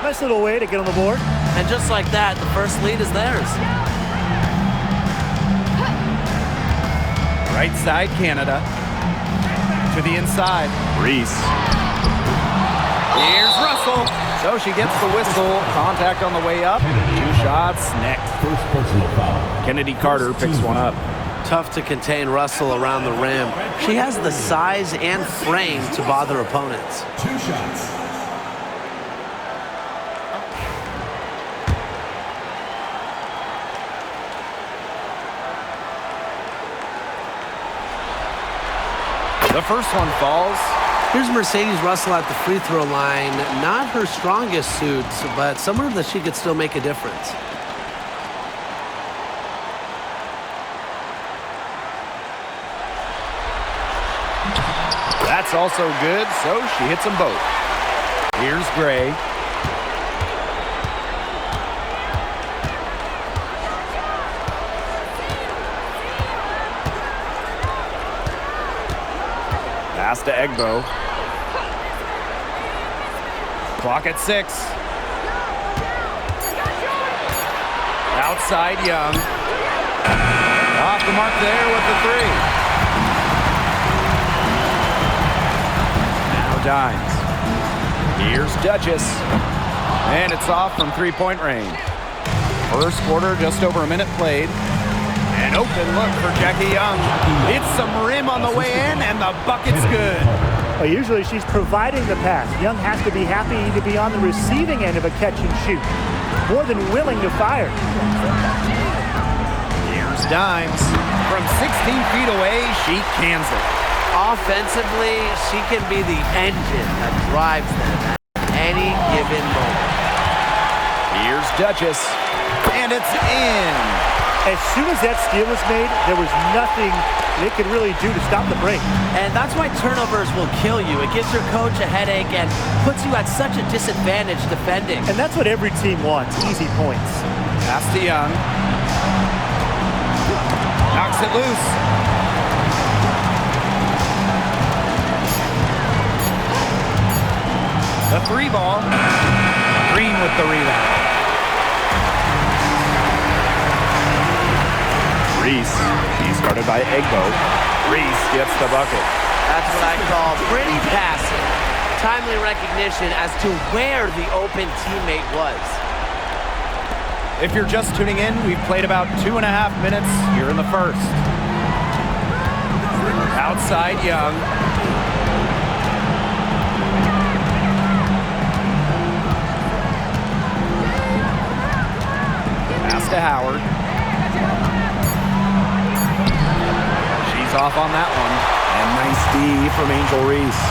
Nice little way to get on the board. And just like that, the first lead is theirs. Right side, Canada. To the inside. Reese. Here's Russell. So she gets the whistle. Contact on the way up. 2 shots next. First personal foul. Kennedy Carter picks one up. Tough to contain Russell around the rim. She has the size and frame to bother opponents. 2 shots. The first one falls. Here's Mercedes Russell at the free throw line. Not her strongest suit, but somewhere that she could still make a difference. That's also good, so she hits them both. Here's Gray. Pass to Egbo. Clock at 6. Outside Young. Off the mark there with the 3. Now Dimes. Here's Duchess. And it's off from 3-point range. First quarter, just over a minute played. An open look for Jackie Young. It's some rim on the way in, and the bucket's good. Well, usually she's providing the pass. Young has to be happy to be on the receiving end of a catch and shoot. More than willing to fire. Here's Dimes. From 16 feet away, she cans it. Offensively, she can be the engine that drives them at any given moment. Here's Duchess. And it's in. As soon as that steal was made, there was nothing they could really do to stop the break. And that's why turnovers will kill you. It gives your coach a headache and puts you at such a disadvantage defending. And that's what every team wants, easy points. Pass to Young. Knocks it loose. The 3 ball. Green with the rebound. Reese. He's guarded by Egbo. Reese gets the bucket. That's what I call pretty passing. Timely recognition as to where the open teammate was. If you're just tuning in, we've played about 2.5 minutes here in the first. Outside Young. Pass to Howard. Off on that one. And nice D from Angel Reese.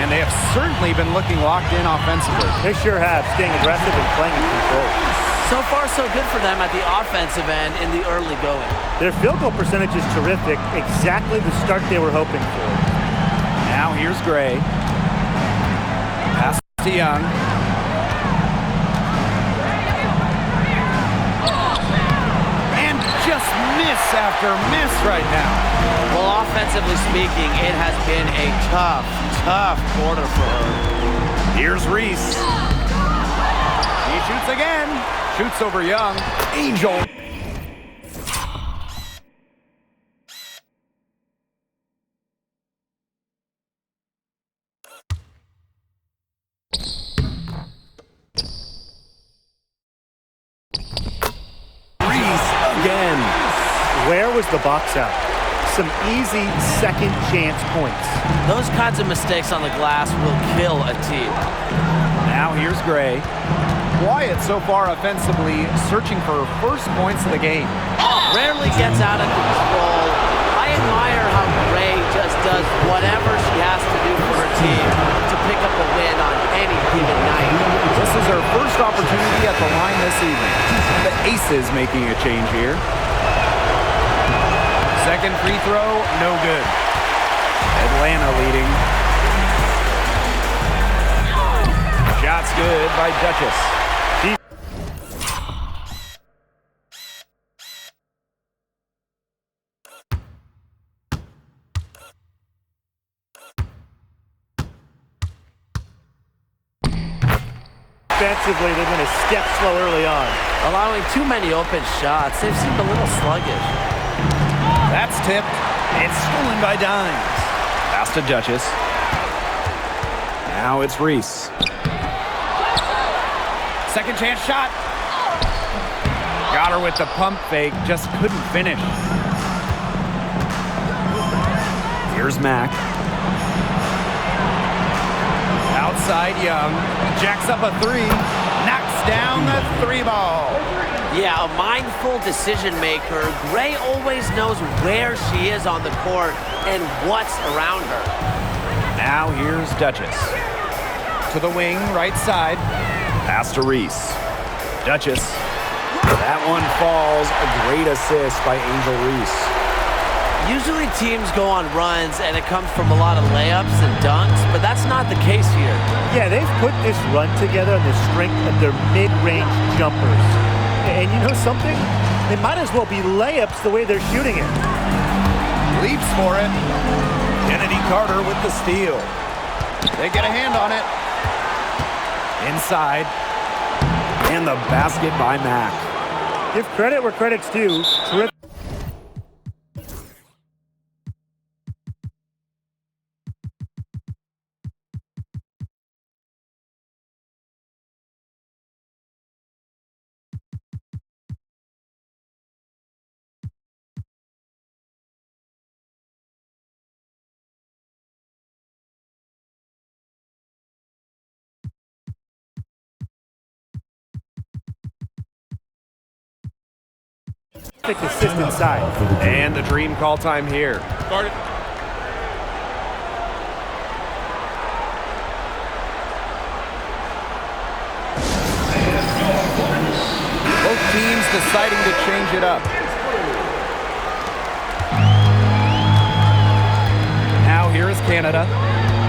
And they have certainly been looking locked in offensively. They sure have, staying aggressive and playing in control. So far, so good for them at the offensive end in the early going. Their field goal percentage is terrific, exactly the start they were hoping for. Now here's Gray. Pass to Young. And just miss after miss right now. Well, offensively speaking, it has been a tough quarter for her. Here's Reese. He shoots again. Shoots over Young. Angel. Reese again. Where was the box out? Some easy second chance points. Those kinds of mistakes on the glass will kill a team. Now here's Gray. Wyatt so far offensively searching for her first points of the game. Rarely gets out of control. I admire how Gray just does whatever she has to do for her team to pick up a win on any given night. This is her first opportunity at the line this evening. The Aces making a change here. Second free throw, no good. Atlanta leading. Shots good by Duchess. Defensively, they've been a step slow early on. Allowing too many open shots. They've seemed a little sluggish. That's tipped. It's stolen by Dimes. Pass to Duchess. Now it's Reese. Second chance shot. Got her with the pump fake. Just couldn't finish. Here's Mack. Outside Young. Jacks up a three. Knocks down the three ball. Yeah, a mindful decision maker. Gray always knows where she is on the court and what's around her. Now here's Duchess. To the wing, right side. Pass to Reese. Duchess. That one falls. A great assist by Angel Reese. Usually teams go on runs and it comes from a lot of layups and dunks, but that's not the case here. Yeah, they've put this run together on the strength of their mid-range jumpers. And you know something? They might as well be layups the way they're shooting it. Leaps for it. Kennedy Carter with the steal. They get a hand on it. Inside. And the basket by Mack. Give credit where credit's due. Terrific. Assist inside. And the dream call time here. Guard it. Both teams deciding to change it up. Now here is Canada.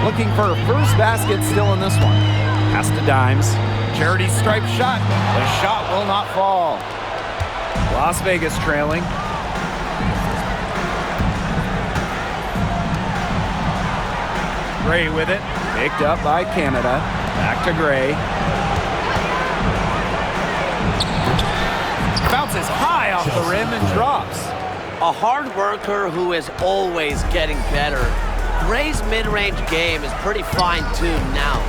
Looking for a first basket still in this one. Pass to Dimes. Charity stripe shot. The shot will not fall. Las Vegas trailing. Gray with it. Picked up by Canada. Back to Gray. Bounces high off the rim and drops. A hard worker who is always getting better. Gray's mid-range game is pretty fine-tuned now.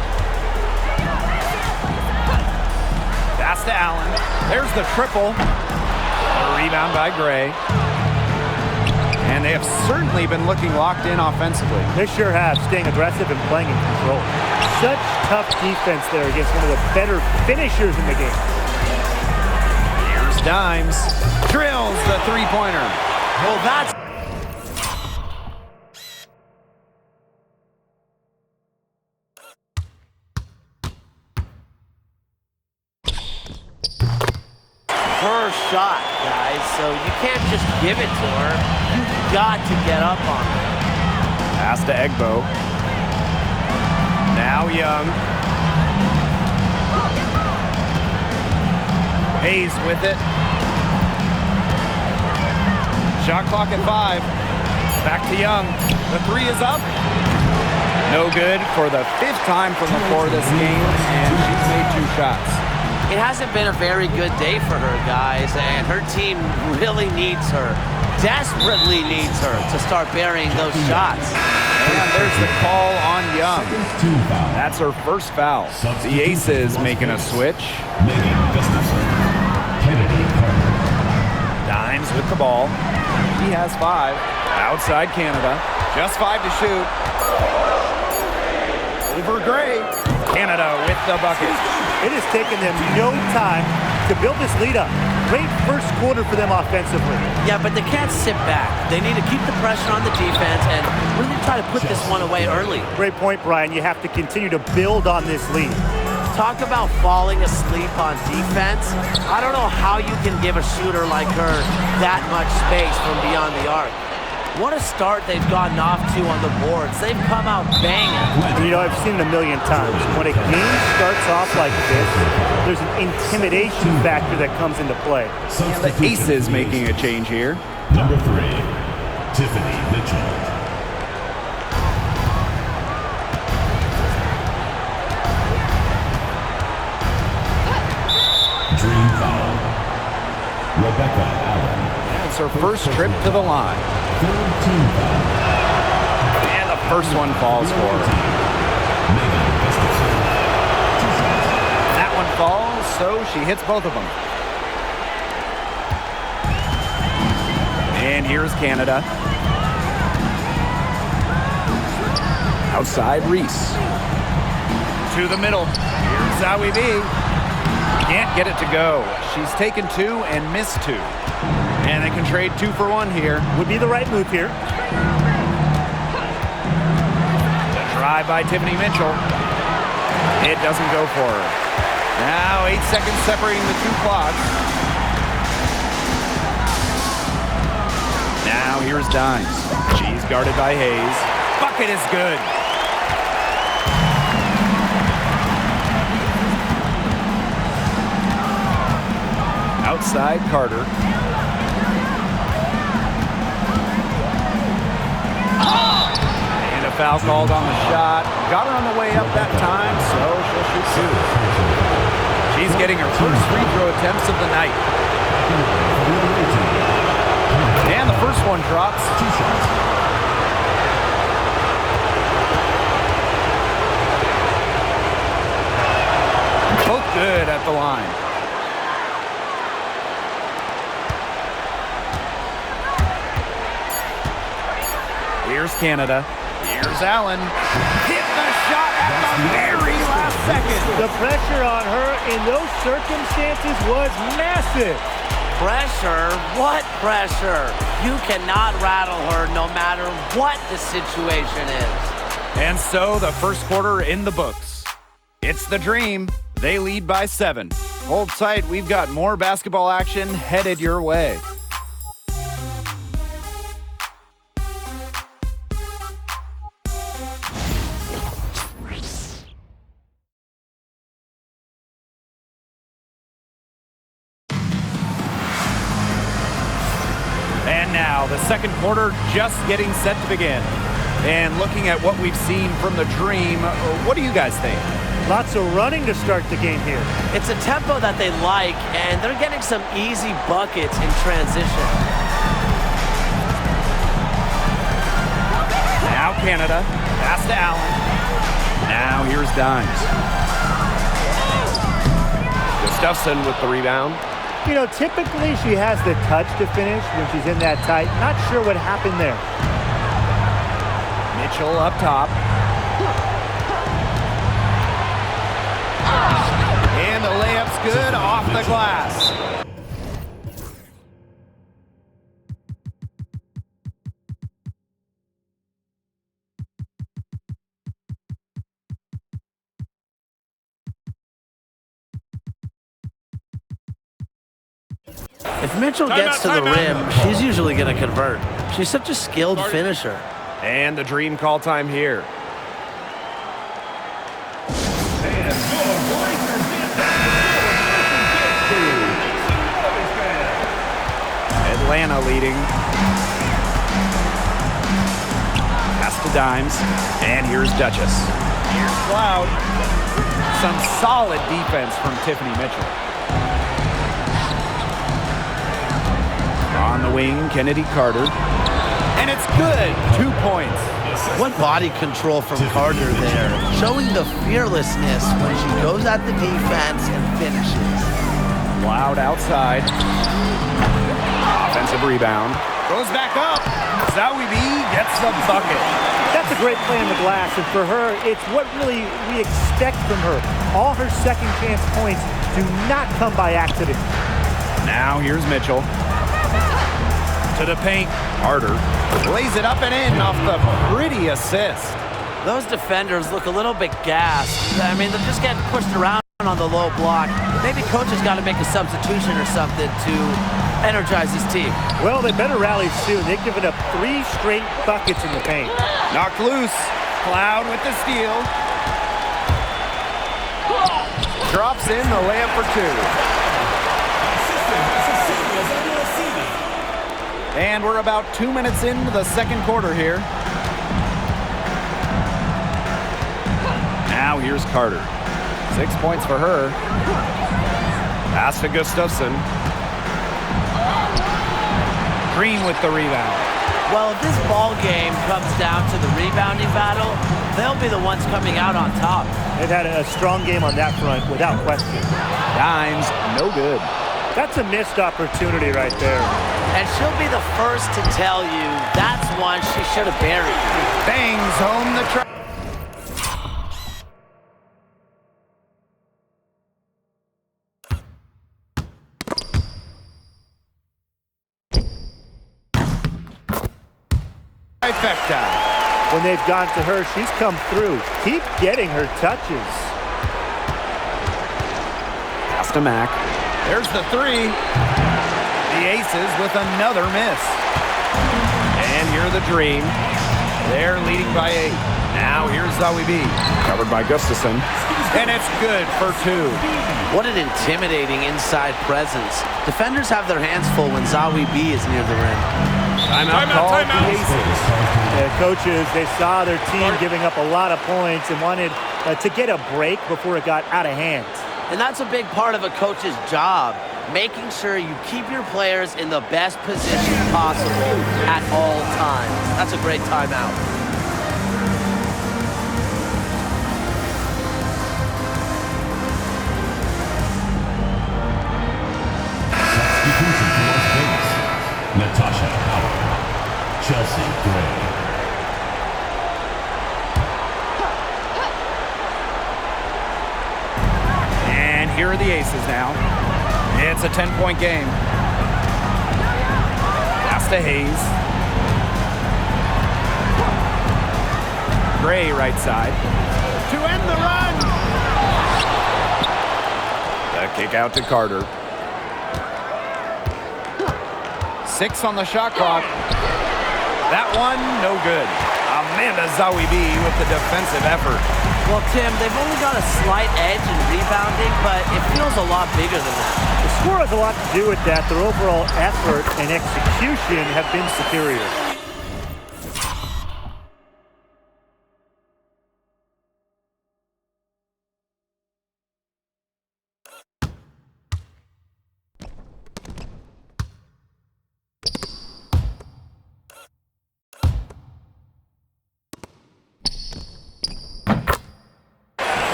Pass to Allen. There's the triple. A rebound by Gray. And they have certainly been looking locked in offensively. They sure have, staying aggressive and playing in control. Such tough defense there against one of the better finishers in the game. Here's Dimes. Drills the three-pointer. Well, that's... her shot, guys, so you can't just give it to her. You've got to get up on her. Pass to Egbo. Now Young. Hayes with it. Shot clock at 5. Back to Young. The three is up. No good for the 5th time from the floor this game, and she's made 2 shots. It hasn't been a very good day for her, guys, and her team really needs her, desperately needs her to start burying those shots. And there's the call on Young. That's her first foul. The Aces making a switch. Megan Gustafson. Kennedy Carter. Dimes with the ball. He has 5. Outside Canada. Just 5 to shoot. Over Gray. Canada with the bucket. It has taken them no time to build this lead up. Great first quarter for them offensively. Yeah, but they can't sit back. They need to keep the pressure on the defense and really try to put this one away early. Great point, Brian. You have to continue to build on this lead. Talk about falling asleep on defense. I don't know how you can give a shooter like her that much space from beyond the arc. What a start they've gotten off to on the boards. They've come out banging. You know, I've seen it a million times. When a game starts off like this, there's an intimidation factor that comes into play. And the Aces making a change here. Number 3, Tiffany Mitchell. It's her first trip to the line. And the first one falls for her. That one falls, so she hits both of them. And here's Canada. Outside Reese. To the middle. Here's Zowie B. Can't get it to go. She's taken 2 and missed 2. And they can trade 2 for 1 here. Would be the right move here. The drive by Tiffany Mitchell. It doesn't go for her. Now 8 seconds separating the 2 clocks. Now here's Dimes. She's guarded by Hayes. Bucket is good. Outside Carter. And a foul called on the shot. Got her on the way up that time, so she'll shoot 2. She's getting her first free throw attempts of the night. And the first one drops. Both good at the line. Here's Canada. Here's Allen. Hit the shot at the very last second. The pressure on her in those circumstances was massive. Pressure? What pressure? You cannot rattle her no matter what the situation is. And so the first quarter in the books. It's the Dream. They lead by 7. Hold tight. We've got more basketball action headed your way. And now the second quarter just getting set to begin. And looking at what we've seen from the Dream, what do you guys think? Lots of running to start the game here. It's a tempo that they like, and they're getting some easy buckets in transition. Now Canada. Pass to Allen. Now here's Dimes. Gustafson with the rebound. You know, typically she has the touch to finish when she's in that tight. Not sure what happened there. Mitchell up top. And the layup's good off the glass. If Mitchell gets to the rim, she's usually going to convert. She's such a skilled finisher. And the Dream call time here. Atlanta leading. Pass to Dimes. And here's Duchess. Here's Cloud. Some solid defense from Tiffany Mitchell. On the wing, Kennedy Carter. And it's good. 2 points. What body control from Carter there, showing the fearlessness when she goes at the defense and finishes. Cloud outside. Offensive rebound. Goes back up. Zowie B gets the bucket. That's a great play on the glass, and for her, it's what really we expect from her. All her second chance points do not come by accident. Now here's Mitchell. To the paint. Carter lays it up and in off the pretty assist. Those defenders look a little bit gassed. I mean, they're just getting pushed around on the low block. Maybe coach has got to make a substitution or something to energize his team. Well, they better rally soon. They've given up 3 straight buckets in the paint. Knocked loose. Cloud with the steal. Drops in the layup for 2. And we're about 2 minutes into the second quarter here. Now here's Carter. 6 points for her. Pass to Gustafson. Green with the rebound. Well, if this ball game comes down to the rebounding battle, they'll be the ones coming out on top. They've had a strong game on that front, without question. Dimes, no good. That's a missed opportunity right there. And she'll be the first to tell you that's one she should have buried. Bangs home the try. Trifecta. When they've gone to her, she's come through. Keep getting her touches. Pass to Mack. There's the three. The Aces with another miss. And you're the Dream. They're leading by 8. Now here's Zawi B. Covered by Gustafson. And it's good for 2. What an intimidating inside presence. Defenders have their hands full when Zawi B is near the rim. Timeout called the Aces. The coaches, they saw their team giving up a lot of points and wanted to get a break before it got out of hand. And that's a big part of a coach's job, making sure you keep your players in the best position possible at all times. That's a great timeout. Substitution for Las Vegas. Natasha Howard. Chelsea Gray. And here are the Aces now. It's a 10-point game. Pass to Hayes. Gray right side. To end the run. The kick out to Carter. 6 on the shot clock. That one, no good. Amanda Zawi B with the defensive effort. Well, Tim, they've only got a slight edge in rebounding, but it feels a lot bigger than that. The score has a lot to do with that. Their overall effort and execution have been superior.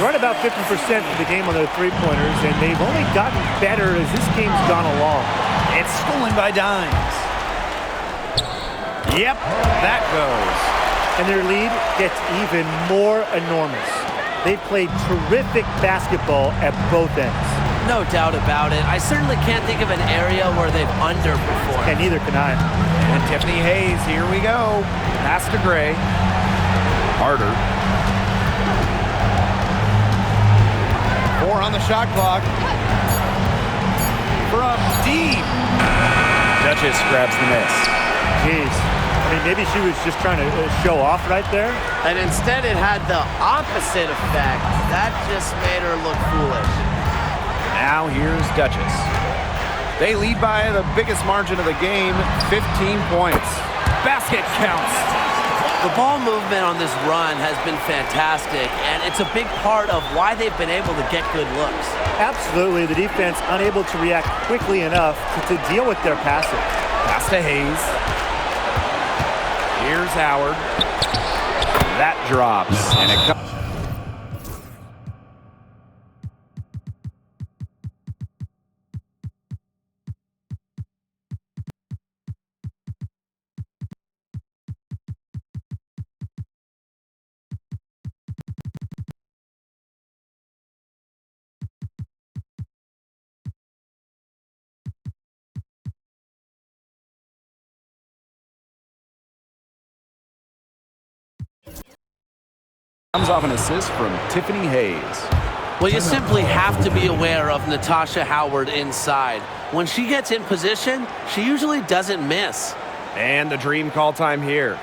Right about 50% for the game on their three-pointers, and they've only gotten better as this game's gone along. It's stolen by Dimes. Yep, that goes. And their lead gets even more enormous. They played terrific basketball at both ends. No doubt about it. I certainly can't think of an area where they've underperformed. And neither can I. And Tiffany Hayes, here we go. Pass to Gray. Harder. 4 on the shot clock. From deep. Duchess grabs the miss. Jeez. I mean, maybe she was just trying to show off right there. And instead it had the opposite effect. That just made her look foolish. Now here's Duchess. They lead by the biggest margin of the game, 15 points. Basket counts. The ball movement on this run has been fantastic, and it's a big part of why they've been able to get good looks. Absolutely. The defense unable to react quickly enough to deal with their passing. Pass to Hayes. Here's Howard. That drops, and it comes. Comes off an assist from Tiffany Hayes. Well, you simply have to be aware of Natasha Howard inside. When she gets in position, she usually doesn't miss. And the Dream call time here.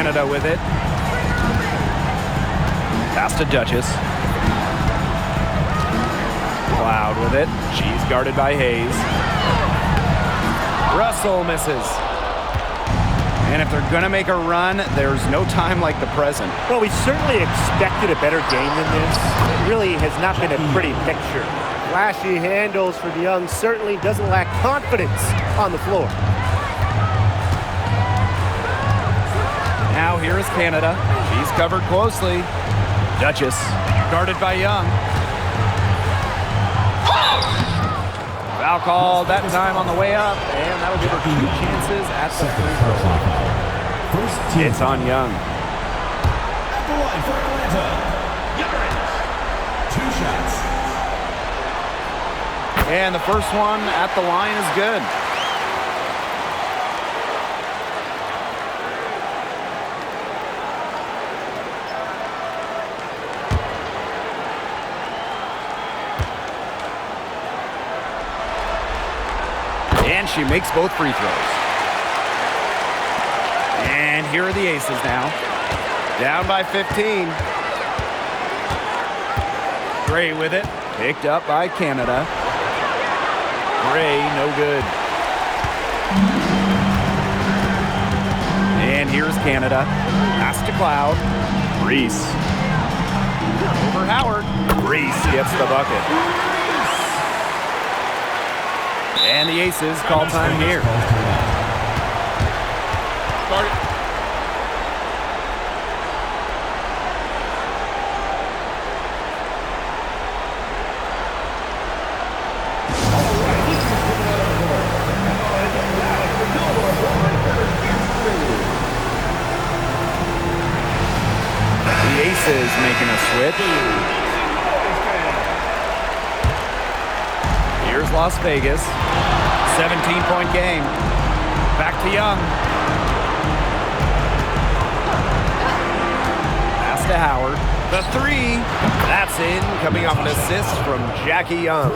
Canada with it. Pass to Duchess. Cloud with it. She's guarded by Hayes. Russell misses. And if they're going to make a run, there's no time like the present. Well, we certainly expected a better game than this. It really has not been a pretty picture. Flashy handles for DeYoung, certainly doesn't lack confidence on the floor. Now here is Canada. She's covered closely. Duchess guarded by Young. Foul called that time on the way up, and that'll give her 2 chances at the free throw. It's on Young. At the line for Atlanta, Young. 2 shots. And the first one at the line is good. And she makes both free throws. And here are the aces now. Down by 15. Gray with it. Picked up by Canada. Gray, no good. And here's Canada. Pass to Cloud. Reese. Over Howard. Reese gets the bucket. And the Aces call time here. The Aces making a switch. Here's Las Vegas. 17-point game. Back to Young. Pass to Howard. The 3. That's in. Coming off an assist from Jackie Young.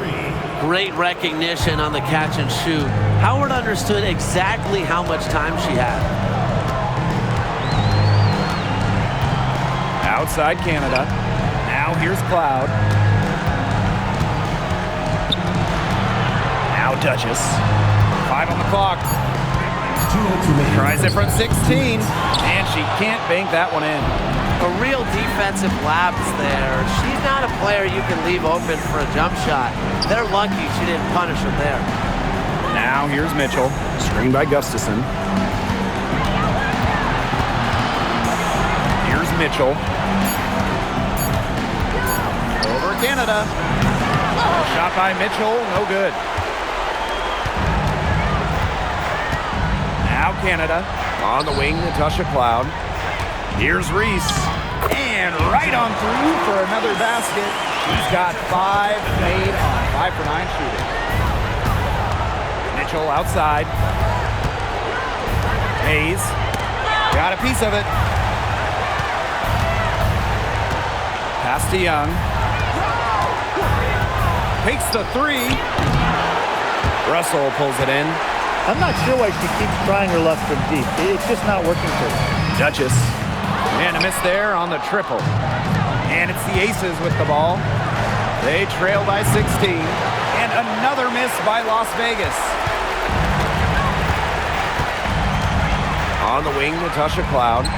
Great recognition on the catch and shoot. Howard understood exactly how much time she had. Outside Canada. Now here's Cloud. Now Duchess. 5 on the clock. Tries it from 16, and she can't bank that one in. A real defensive lapse there. She's not a player you can leave open for a jump shot. They're lucky she didn't punish her there. Now here's Mitchell. Screened by Gustafson. Here's Mitchell. Over Canada. Shot by Mitchell, no good. Now Canada on the wing, Natasha Cloud. Here's Reese. And right on through for another basket. He's got 5 made on 5 for 9 shooting. Mitchell outside. Hayes got a piece of it. Pass to Young. Takes the 3. Russell pulls it in. I'm not sure why she keeps trying her luck from deep. It's just not working for her. Duchess. And a miss there on the triple. And it's the Aces with the ball. They trail by 16. And another miss by Las Vegas. On the wing, Natasha Cloud.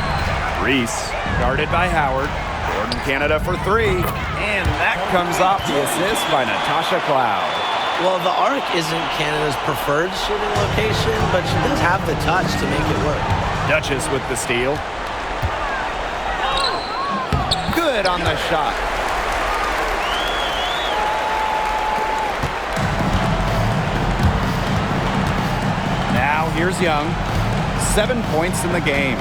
Reese, guarded by Howard. Gordon Canada for 3. And that comes off the assist by Natasha Cloud. Well, the arc isn't Canada's preferred shooting location, but she does have the touch to make it work. Duchess with the steal. Good on the shot. Now here's Young. 7 points in the game.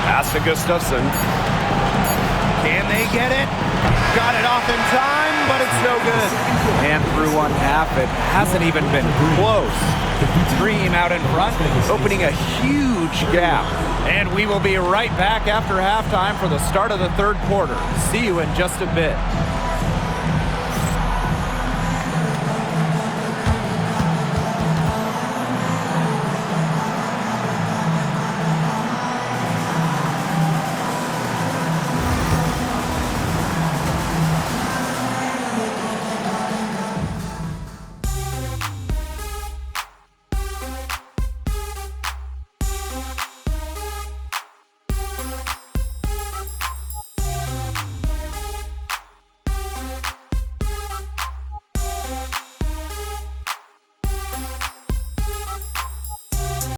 Pass to Gustafson. Can they get it? Got it off in time, but it's no good. And through one half, it hasn't even been close. Dream out in front, opening a huge gap. And we will be right back after halftime for the start of the third quarter. See you in just a bit.